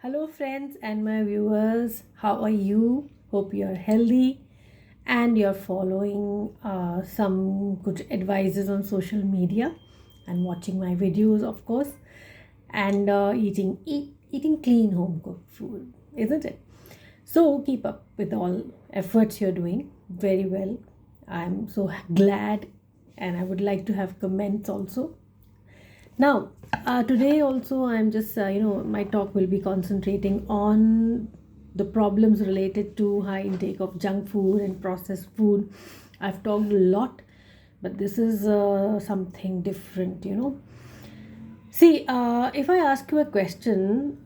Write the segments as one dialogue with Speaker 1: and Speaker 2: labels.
Speaker 1: Hello, friends and my viewers. How are you? Hope you are healthy and you're following some good advices on social media and watching my videos, of course, and eating clean home cooked food, isn't it? So keep up with all efforts you're doing very well. I'm so glad, and I would like to have comments also. Now, today also, I'm just, my talk will be concentrating on the problems related to high intake of junk food and processed food. I've talked a lot, but this is something different. See, if I ask you a question,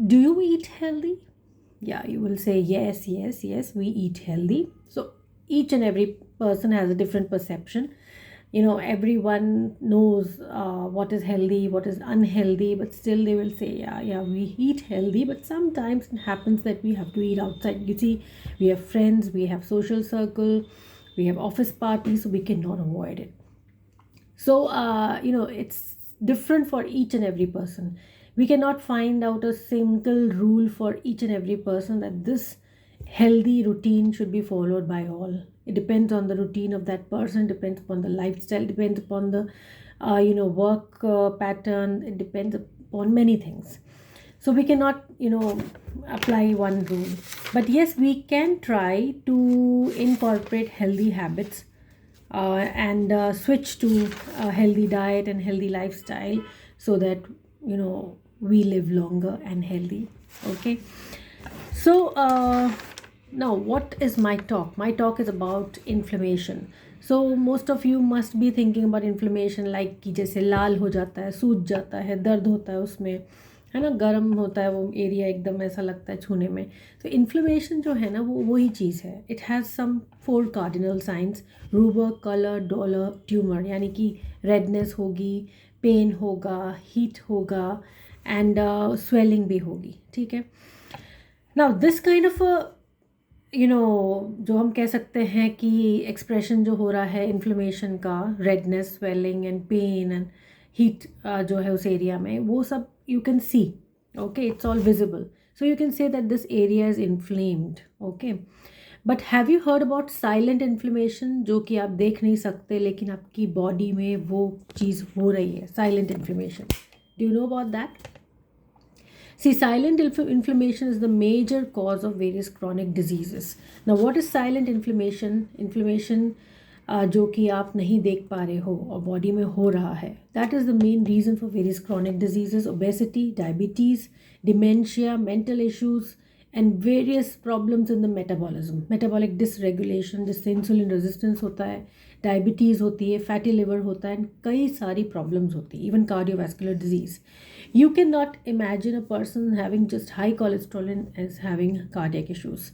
Speaker 1: do you eat healthy? Yeah, you will say yes, yes, yes, we eat healthy. So each and every person has a different perception. Everyone knows what is healthy, what is unhealthy, but still they will say, yeah, yeah, we eat healthy, but sometimes it happens that we have to eat outside. You see, we have friends, we have social circle, we have office parties, so we cannot avoid it. So it's different for each and every person. We cannot find out a single rule for each and every person that this healthy routine should be followed by all. It depends on the routine of that person, depends upon the lifestyle, depends upon the work pattern. It depends upon many things, so we cannot apply one rule. But yes, we can try to incorporate healthy habits and switch to a healthy diet and healthy lifestyle, so that we live longer and healthy. Okay, so now what is my talk? My talk is about inflammation. So most of you must be thinking about inflammation like कि जैसे लाल हो जाता है, सूज जाता है, दर्द होता है उसमें, है ना, गर्म होता है वो एरिया, एकदम ऐसा लगता है छूने में. तो इन्फ्लेमेशन जो है ना, वो वही चीज़ है. It has some 4 cardinal signs: rubor, calor, dolor, tumor. यानी कि रेडनेस होगी, पेन होगा, हीट होगा, एंड स्वेलिंग भी होगी. ठीक है. नाउ दिस काइंड ऑफ जो हम कह सकते हैं कि एक्सप्रेशन जो हो रहा है इन्फ्लेमेशन का, redness, swelling and pain and heat जो है उस एरिया में, वो सब you can see. Okay, it's all visible. So you can say that this area is inflamed. Okay, but have you heard about silent inflammation, जो कि आप देख नहीं सकते लेकिन आपकी बॉडी में वो चीज़ हो रही है, silent inflammation. Do you know about that? See, silent inflammation is the major cause of various chronic diseases. Now, what is silent inflammation? Inflammation जो कि आप नहीं देख पा रहे हो और बॉडी में हो रहा है. That is the main reason for various chronic diseases: obesity, diabetes, dementia, mental issues, and various problems in the metabolism. Metabolic dysregulation, जिससे इंसुलिन रेजिस्टेंस होता है, डायबिटीज़ होती है, फैटी लिवर होता है, कई सारी प्रॉब्लम्स होती है, even cardiovascular disease. You cannot imagine a person having just high cholesterol and as having cardiac issues.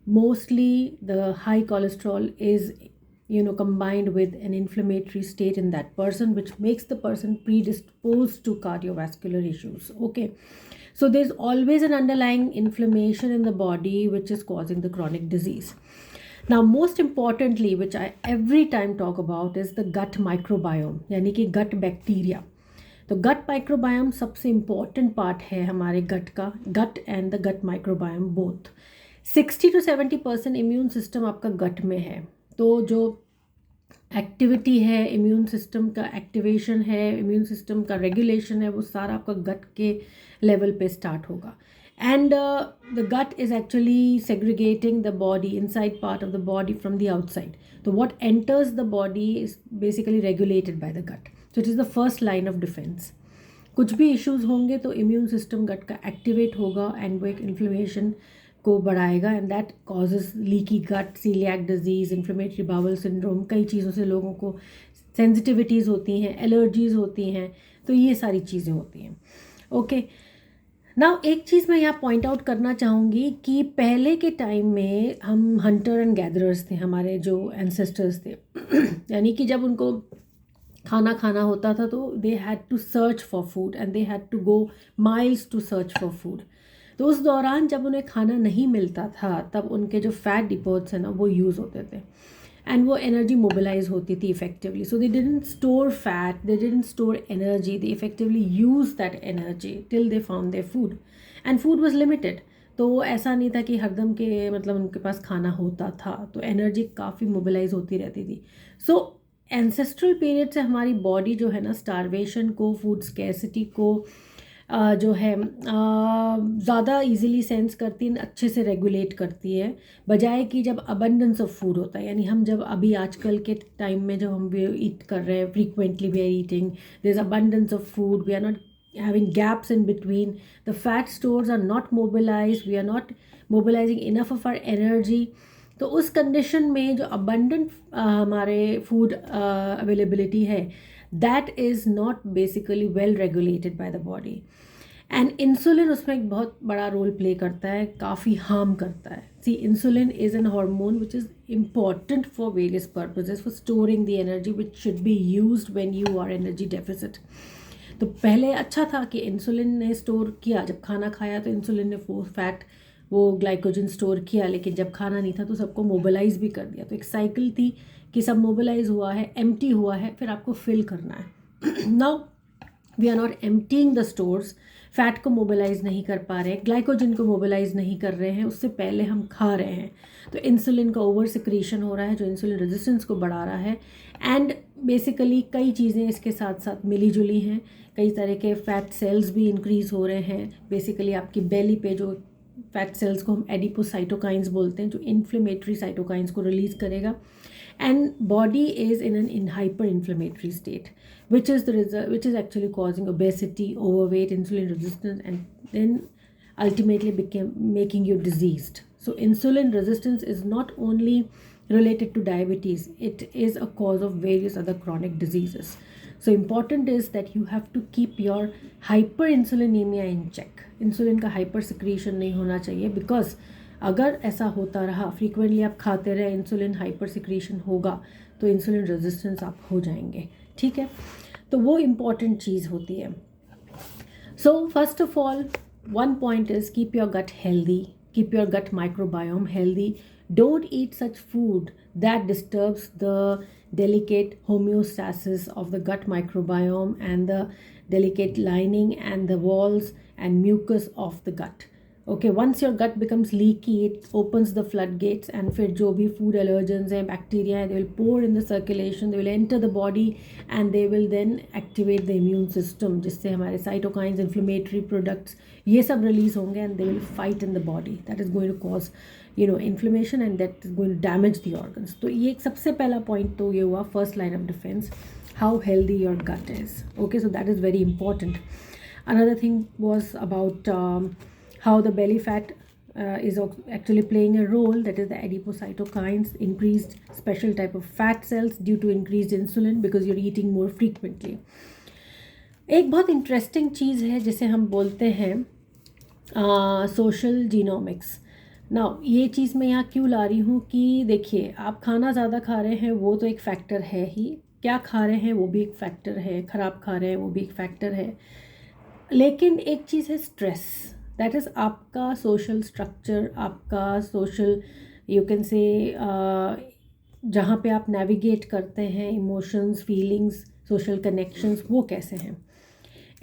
Speaker 1: Mostly the high cholesterol is combined with an inflammatory state in that person, which makes the person predisposed to cardiovascular issues. Okay, so there's always an underlying inflammation in the body which is causing the chronic disease. Now, most importantly, which I every time talk about, is the gut microbiome, यानी कि gut bacteria. तो gut microbiome सबसे important part है हमारे gut का. Gut and the gut microbiome both. 60 to 70% immune system आपका gut में है. तो जो एक्टिविटी है, इम्यून सिस्टम का एक्टिवेशन है, इम्यून सिस्टम का रेगुलेशन है, वो सारा आपका गट के लेवल पे स्टार्ट होगा. And the gut is actually segregating the body, inside part of the body from the outside. तो what enters the body is basically regulated by the gut. So it is the first line of defense. कुछ भी issues होंगे तो immune system गट का activate होगा and वो एक inflammation को बढ़ाएगा, and that causes leaky gut, celiac disease, inflammatory bowel syndrome. कई चीज़ों से लोगों को सेंसिटिविटीज़ होती हैं, एलर्जीज़ होती हैं, तो ये सारी चीज़ें होती हैं. ओके, नाउ एक चीज़ मैं यहाँ पॉइंट आउट करना चाहूँगी कि पहले के टाइम में हम हंटर एंड गैदरर्स थे, हमारे जो एंसेस्टर्स थे. यानी कि जब उनको खाना होता था तो they had to search for food and they had to go miles to search for food. तो उस दौरान जब उन्हें खाना नहीं मिलता था, तब उनके जो फैट डिपोट्स हैं ना, वो यूज़ होते थे. एंड वो एनर्जी मोबिलाइज होती थी effectively. So they didn't store fat, they didn't store energy, they effectively use that energy till they found their food. And food was limited. तो वो ऐसा नहीं था कि हरदम के मतलब उनके पास खाना होता था, तो एनर्जी काफ़ी मोबिलाइज होती रहती थी. सो एंसेस्ट्रल पीरियड से हमारी बॉडी जो है ना स्टारवेशन को, फूड स्कैरसिटी को जो है ज़्यादा इजीली सेंस करती है, अच्छे से रेगुलेट करती है, बजाय कि जब अबंडेंस ऑफ फूड होता है. यानी हम जब अभी आजकल के टाइम में जब हम ईट कर रहे हैं, frequently we are eating, there is abundance of food, we are not having gaps in between, the fat stores are not mobilized, we are not mobilizing enough of our energy. तो उस condition में जो abundant हमारे food availability है, that is not basically well regulated by the body. And insulin उसमें एक बहुत बड़ा रोल प्ले करता है, काफ़ी हार्म करता है. See insulin is an hormone which is important for various purposes, for storing the energy which should be used when you are energy deficit. तो पहले अच्छा था कि इंसुलिन ने स्टोर किया, जब खाना खाया तो इंसुलिन ने वो फैट, वो ग्लाइकोजन स्टोर किया, लेकिन जब खाना नहीं था तो सबको मोबिलाइज भी कर दिया. तो एक साइकिल थी कि सब मोबिलाइज हुआ है, एम्प्टी हुआ है, फिर आपको फिल करना है. Now we are not emptying the stores, fat को मोबिलाइज नहीं कर पा रहे हैं, ग्लाइकोजन को मोबिलाइज नहीं कर रहे हैं, उससे पहले हम खा रहे हैं. तो इंसुलिन का ओवर सिक्रीशन हो रहा है जो इंसुलिन रेजिस्टेंस को बढ़ा रहा है. एंड बेसिकली कई चीज़ें इसके साथ साथ मिली जुली हैं, कई तरह के फैट सेल्स भी इंक्रीज़ हो रहे हैं. बेसिकली आपकी बेली पे जो फैट सेल्स को हम एडिपोसाइटोकाइंस बोलते हैं, जो इन्फ्लेमेटरी साइटोकाइंस को रिलीज़ करेगा. And body is in an hyperinflammatory state, which is the result, which is actually causing obesity, overweight, insulin resistance, and then ultimately making you diseased. So insulin resistance is not only related to diabetes, it is a cause of various other chronic diseases. So important is that you have to keep your hyperinsulinemia in check. Insulin का hyper secretion नहीं होना चाहिए, because अगर ऐसा होता रहा, frequently आप खाते रहे, इंसुलिन हाइपर सिक्रीशन होगा, तो इंसुलिन रेजिस्टेंस आप हो जाएंगे. ठीक है, तो वो इम्पॉर्टेंट चीज़ होती है. So first of all, one point is keep your gut healthy, keep your gut microbiome healthy. Don't eat such food that disturbs the delicate homeostasis of the gut microbiome and the delicate lining and the walls and mucus of the gut. Okay, once your gut becomes leaky, it opens the floodgates, and फिर जो भी food allergens हैं, bacteria हैं, they will pour in the circulation, they will enter the body, and they will then activate the immune system, जिससे हमारे cytokines, inflammatory products, ये सब release होंगे, and they will fight in the body. That is going to cause, inflammation, and that is going to damage the organs. तो ये एक सबसे पहला point तो ये हुआ, first line of defense, how healthy your gut is. Okay, so that is very important. Another thing was about how the belly fat is actually playing a role, that is the adipocytokines, increased special type of fat cells due to increased insulin because you're eating more frequently. एक बहुत interesting चीज़ है जिसे हम बोलते हैं social genomics. Now ये चीज़ मैं यहाँ क्यों ला रही हूँ कि देखिए, आप खाना ज़्यादा खा रहे हैं वो तो एक फैक्टर है ही, क्या खा रहे हैं वो भी एक फैक्टर है, ख़राब खा रहे हैं वो भी एक फैक्टर है, लेकिन एक चीज़ है स्ट्रेस. दैट इज़ आपका सोशल स्ट्रक्चर, आपका सोशल, यू कैन से, जहाँ पे आप नेविगेट करते हैं इमोशंस, फीलिंग्स, सोशल कनेक्शंस, वो कैसे हैं.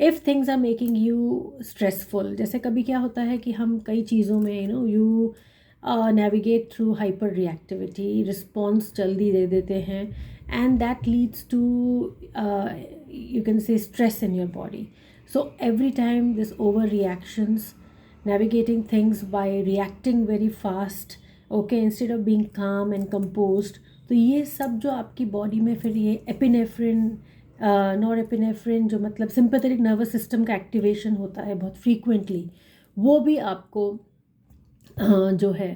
Speaker 1: If things are making you stressful, जैसे कभी क्या होता है कि हम कई चीज़ों में you navigate through hyper reactivity, response जल्दी दे देते हैं, and that leads to, you can say, stress in your body. So every time this overreactions, navigating things by reacting very fast, okay, instead of being calm and composed, तो ये सब जो आपकी body में फिर ये एपिनेफ्रिन, नॉरएपिनेफ्रिन, जो मतलब सिंपैथेटिक नर्वस सिस्टम का एक्टिवेशन होता है बहुत फ्रीक्वेंटली, वो भी आपको जो है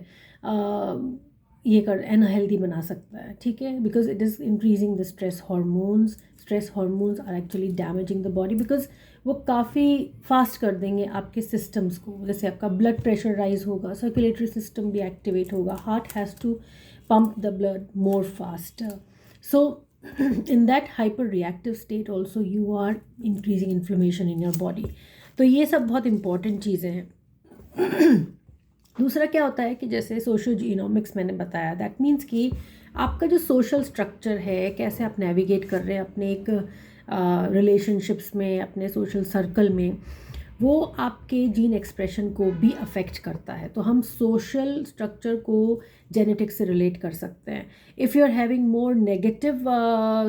Speaker 1: ये कर अनहेल्दी बना सकता है. ठीक है, because it is increasing the stress hormones. Stress hormones are actually damaging the body, because वो काफ़ी फास्ट कर देंगे आपके सिस्टम्स को. जैसे आपका ब्लड प्रेशर राइज होगा, सर्कुलेटरी सिस्टम भी एक्टिवेट होगा, heart has to pump the blood more faster. So in that hyper reactive state also you are increasing inflammation in your body. तो ये सब बहुत important चीज़ें हैं. दूसरा क्या होता है कि जैसे सोशल जीनोमिक्स मैंने बताया, दैट मीन्स कि आपका जो सोशल स्ट्रक्चर है, कैसे आप नेविगेट कर रहे हैं अपने एक रिलेशनशिप्स में, अपने सोशल सर्कल में, वो आपके जीन एक्सप्रेशन को भी अफेक्ट करता है। तो हम सोशल स्ट्रक्चर को जेनेटिक्स से रिलेट कर सकते हैं। If you are having more negative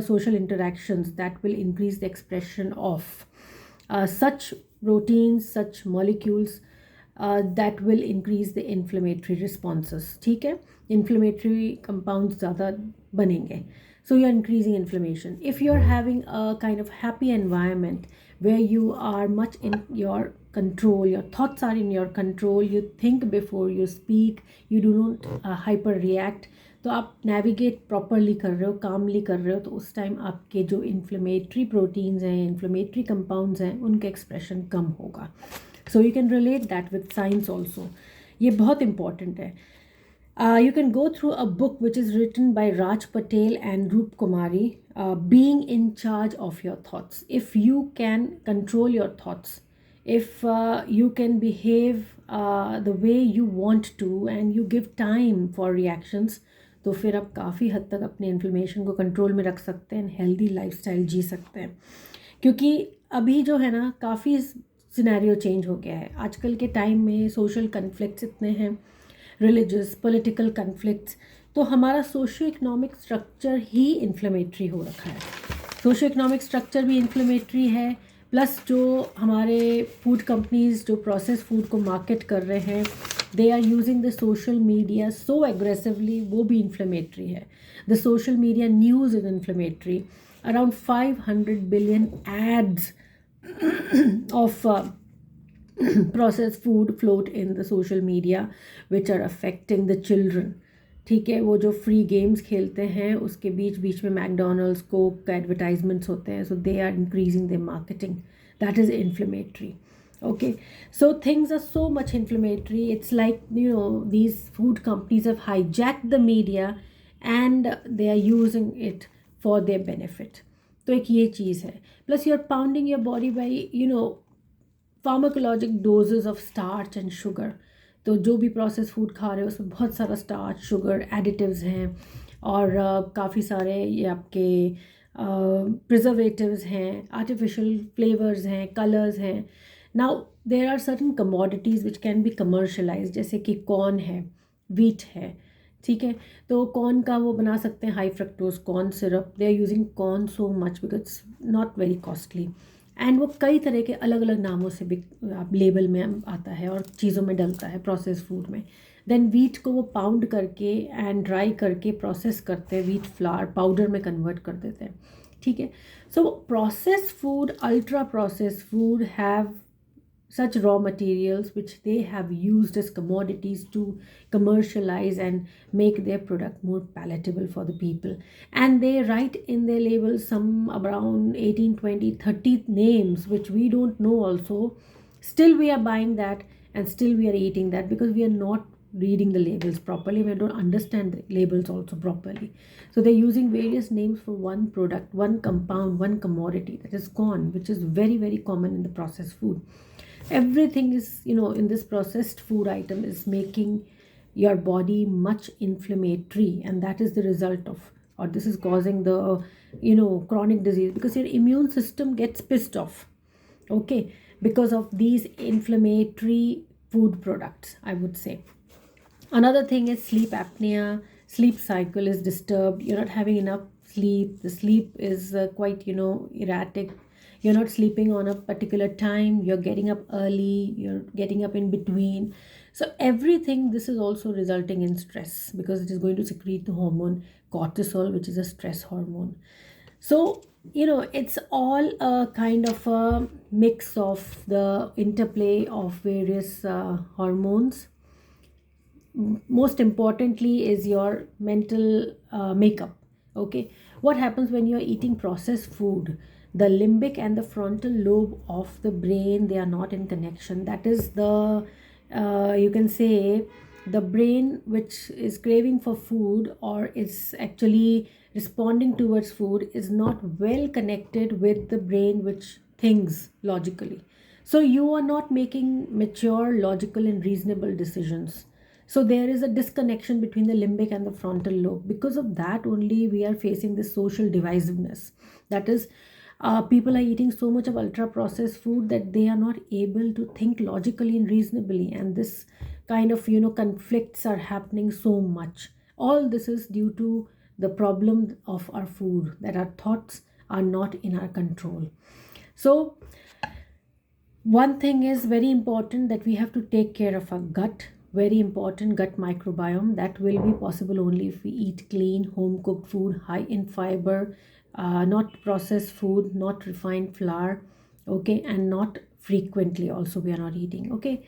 Speaker 1: social interactions, that will increase the expression of such proteins, such molecules that will increase the inflammatory responses. ठीक है, inflammatory compounds ज़्यादा बनेंगे. So you're increasing inflammation. If you're having a kind of happy environment where you are much in your control, your thoughts are in your control, you think before you speak, you do not hyper react, तो आप navigate properly कर रहे हो, कामली कर रहे हो, तो उस टाइम आपके जो इन्फ्लेमेटरी प्रोटीन्स हैं, इन्फ्लेमेटरी कंपाउंड्स हैं, उनका एक्सप्रेशन कम होगा. सो you can relate that with science also. ये बहुत इंपॉर्टेंट है. You can go through a book which is written by Raj Patel and Roop Kumari, Being in Charge of Your Thoughts. If you can control your thoughts, if you can behave the way you want to and you give time for reactions, तो फिर आप काफ़ी हद तक अपने inflammation को control में रख सकते हैं, हेल्दी लाइफस्टाइल जी सकते हैं. क्योंकि अभी जो है ना, काफ़ी सिनेरियो चेंज हो गया है. आजकल के टाइम में सोशल कन्फ्लिक्ट्स इतने हैं, रिलीजियस पॉलिटिकल कन्फ्लिक्ट्स, तो हमारा सोशियो इकोनॉमिक स्ट्रक्चर ही इन्फ्लेमेटरी हो रखा है. सोशियो इकोनॉमिक स्ट्रक्चर भी इन्फ्लेमेटरी है, प्लस जो हमारे फूड कंपनीज जो प्रोसेस फूड को मार्केट कर रहे हैं, they are using the social media so aggressively, वो भी इन्फ्लेमेटरी है. The social media news is inflammatory. Around 500 billion ads of processed food float in the social media which are affecting the children. ठीक है, वो जो free games खेलते हैं उसके बीच बीच में मैकडोनल्ड्स कोक का एडवर्टाइजमेंट्स होते हैं, so they are increasing the marketing. That is inflammatory. Okay, so things are so much inflammatory. It's like, you know, these food companies have hijacked the media and they are using it for their benefit. तो एक ये चीज़ है. Plus you're pounding your body by, you know, pharmacologic doses of starch and sugar. तो जो भी process food खा रहे हो उसमें बहुत सारा स्टार्च, शुगर, एडिटिव्स हैं, और काफ़ी सारे ये आपके प्रिजर्वेटिव्स हैं, आर्टिफिशियल फ्लेवर्स हैं, कलर्स हैं. Now there are certain commodities which can be commercialise, जैसे कि कॉर्न है, वीट है. ठीक है, तो कॉर्न का वो बना सकते हैं high fructose corn syrup. They are using corn so much because it's not very costly, and वो कई तरह के अलग अलग नामों से भी लेबल में आता है और चीज़ों में डलता है प्रोसेस फूड में. देन वीट को वो पाउंड करके एंड ड्राई करके प्रोसेस करते हैं, वीट फ्लावर पाउडर में कन्वर्ट कर देते हैं. ठीक है, so process food, ultra process food have such raw materials which they have used as commodities to commercialize and make their product more palatable for the people. And they write in their labels some around 18, 20, 30 names which we don't know also. Still we are buying that and still we are eating that because we are not reading the labels properly. We don't understand the labels also properly. So they're using various names for one product, one compound, one commodity, that is corn, which is very, very common in the processed food. Everything is, you know, in this processed food item is making your body much inflammatory, and that is the result of, or this is causing the, you know, chronic disease, because your immune system gets pissed off, okay, because of these inflammatory food products, I would say. Another thing is sleep apnea. Sleep cycle is disturbed. You're not having enough sleep. The sleep is quite, you know, erratic. You're not sleeping on a particular time. You're getting up early. You're getting up in between. So everything, this is also resulting in stress because it is going to secrete the hormone cortisol, which is a stress hormone. So, you know, it's all a kind of a mix of the interplay of various hormones. Most importantly is your mental makeup. Okay, what happens when you're eating processed food? The limbic and the frontal lobe of the brain, they are not in connection. That is the you can say the brain which is craving for food or is actually responding towards food is not well connected with the brain which thinks logically. So you are not making mature, logical and reasonable decisions. So there is a disconnection between the limbic and the frontal lobe. Because of that only we are facing this social divisiveness. That is, people are eating so much of ultra processed food that they are not able to think logically and reasonably, and this kind of conflicts are happening so much. All this is due to the problem of our food, that our thoughts are not in our control. So one thing is very important, that we have to take care of our gut. Very important, gut microbiome. That will be possible only if we eat clean home cooked food, high in fiber, not processed food, not refined flour, okay, and not frequently also we are not eating, okay.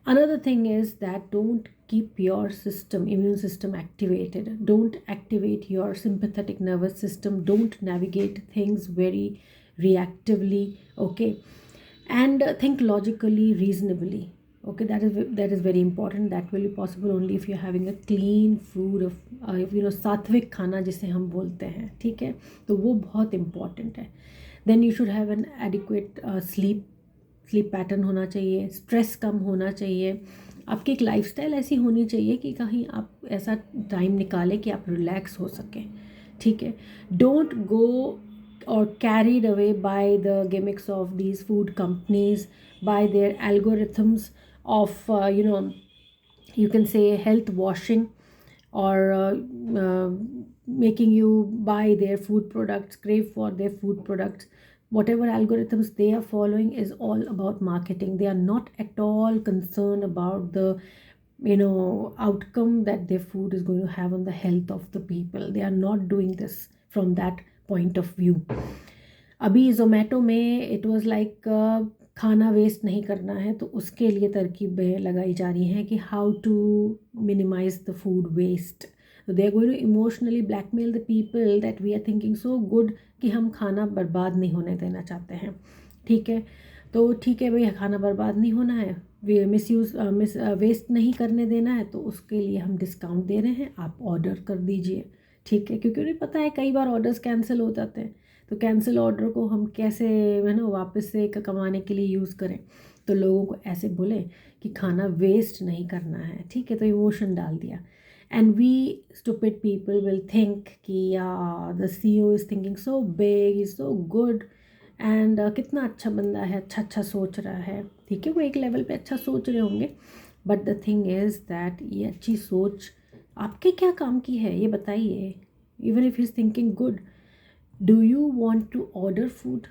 Speaker 1: Another thing is that don't keep your immune system activated. Don't activate your sympathetic nervous system. Don't navigate things very reactively, okay. And think logically, reasonably, okay. That is very important. That will be possible only if you're having a clean food of सात्विक खाना जिसे हम बोलते हैं, ठीक है, तो वो बहुत important है. Then you should have an adequate sleep pattern होना चाहिए, स्ट्रेस कम होना चाहिए, आपकी एक लाइफस्टाइल ऐसी होनी चाहिए कि कहीं आप ऐसा टाइम निकालें कि आप रिलैक्स हो सकें, ठीक है. Don't go or carried away by the gimmicks of these food companies, by their algorithms of you can say health washing, or making you buy their food products, crave for their food products. Whatever algorithms they are following is all about marketing. They are not at all concerned about the outcome that their food is going to have on the health of the people. They are not doing this from that point of view. अभी जोमेटो में it was like खाना waste नहीं करना है, तो उसके लिए तरकीबें लगाई जा रही हैं कि how to minimise the food waste. They are going to emotionally blackmail the people that we are thinking so good कि हम खाना बर्बाद नहीं होने देना चाहते हैं, ठीक है. तो ठीक है भाई, खाना बर्बाद नहीं होना है, वेस्ट नहीं करने देना है, तो उसके लिए हम डिस्काउंट दे रहे हैं, आप ऑर्डर कर दीजिए, ठीक है. क्योंकि उन्हें पता है कई बार ऑर्डर्स कैंसिल हो जाते हैं, तो कैंसिल ऑर्डर को हम कैसे वापस से कमाने के लिए यूज़ करें. तो लोगों को ऐसे बोले कि खाना वेस्ट नहीं करना है, ठीक है. तो इमोशन डाल दिया, and we stupid people will think कि the CEO is thinking so big, is so good, and कितना अच्छा बंदा है, अच्छा सोच रहा है, ठीक है. वो एक लेवल पे अच्छा सोच रहे होंगे, but the thing is that ये अच्छी सोच आपके क्या काम की है, ये बताइए. Even if is thinking good, do you want to order food,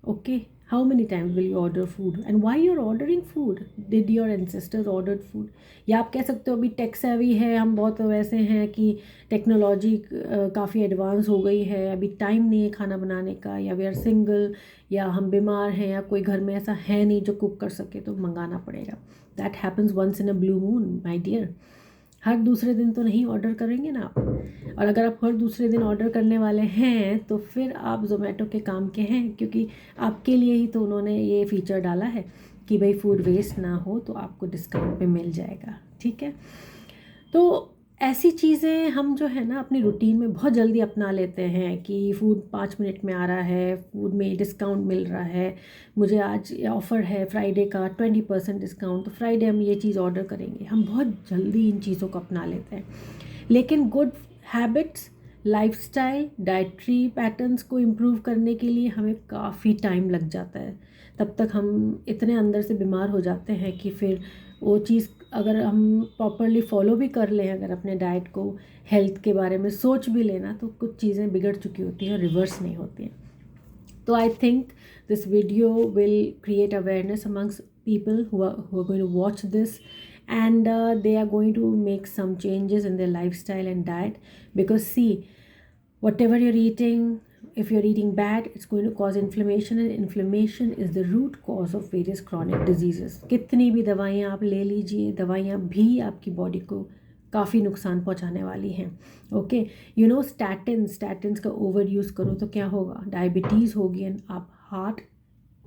Speaker 1: okay. How many times will you order food, and why you are ordering food? Did your ancestors ordered food? या आप कह सकते हो अभी टेक सेवी है, हम बहुत वैसे हैं कि टेक्नोलॉजी काफ़ी एडवांस हो गई है, अभी टाइम नहीं है खाना बनाने का, या वी आर सिंगल, या हम बीमार हैं, या कोई घर में ऐसा है नहीं जो कुक कर सके, तो मंगाना पड़ेगा. That happens once in a blue moon my dear. हर दूसरे दिन तो नहीं ऑर्डर करेंगे ना आप. और अगर आप हर दूसरे दिन ऑर्डर करने वाले हैं तो फिर आप जोमेटो के काम के हैं, क्योंकि आपके लिए ही तो उन्होंने ये फीचर डाला है कि भाई फूड वेस्ट ना हो, तो आपको डिस्काउंट पे मिल जाएगा, ठीक है. तो ऐसी चीज़ें हम जो है ना अपनी रूटीन में बहुत जल्दी अपना लेते हैं कि फ़ूड 5 मिनट में आ रहा है, फूड में डिस्काउंट मिल रहा है, मुझे आज ऑफ़र है फ्राइडे का 20% डिस्काउंट, तो फ्राइडे हम ये चीज़ ऑर्डर करेंगे. हम बहुत जल्दी इन चीज़ों को अपना लेते हैं. लेकिन good habits, lifestyle, dietary patterns को इम्प्रूव करने के लिए हमें काफ़ी टाइम लग जाता है. तब तक हम इतने अंदर से बीमार हो जाते हैं कि फिर वो चीज़ अगर हम प्रॉपरली फॉलो भी कर लें, अगर अपने डाइट को, हेल्थ के बारे में सोच भी लेना, तो कुछ चीज़ें बिगड़ चुकी होती हैं, रिवर्स नहीं होती हैं. तो I think this video will create awareness amongst people who are going to watch this, and they are going to make some changes in their lifestyle and diet. Because see, whatever you're eating, if you're eating bad, it's going to cause inflammation, and inflammation is the root cause of various chronic diseases. कितनी भी दवाइयाँ आप ले लीजिए, दवाइयाँ भी आपकी body को काफ़ी नुकसान पहुँचाने वाली हैं, ओके. स्टैटिन्स का ओवर यूज़ करो तो क्या होगा? डायबिटीज़ होगी, एंड आप हार्ट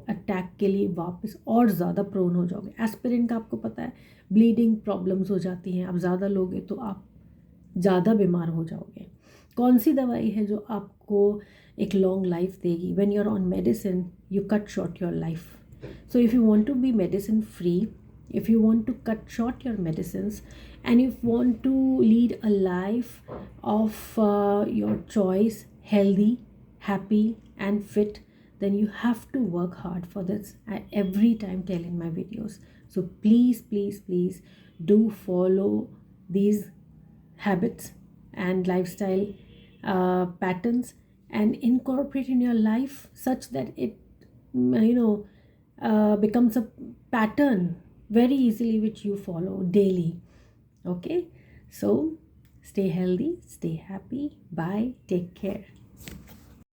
Speaker 1: अटैक के लिए वापस और ज़्यादा प्रोन हो जाओगे. एस्पिरिन का आपको पता है, ब्लीडिंग प्रॉब्लम्स हो जाती हैं, आप ज़्यादा लोगे तो आप ज़्यादा बीमार हो जाओगे. कौन सी दवाई है जो आपको एक लॉन्ग लाइफ देगी? When you are on medicine, you cut short your life. So if you want to be medicine free, if you want to cut short your medicines, and if you want to lead a life of your choice, healthy, happy and fit, then you have to work hard for this. I every time tell in my videos. So please, please, please do follow these habits and lifestyle patterns, and incorporate in your life such that it becomes a pattern very easily which you follow daily. Okay, so stay healthy, stay happy, bye, take care.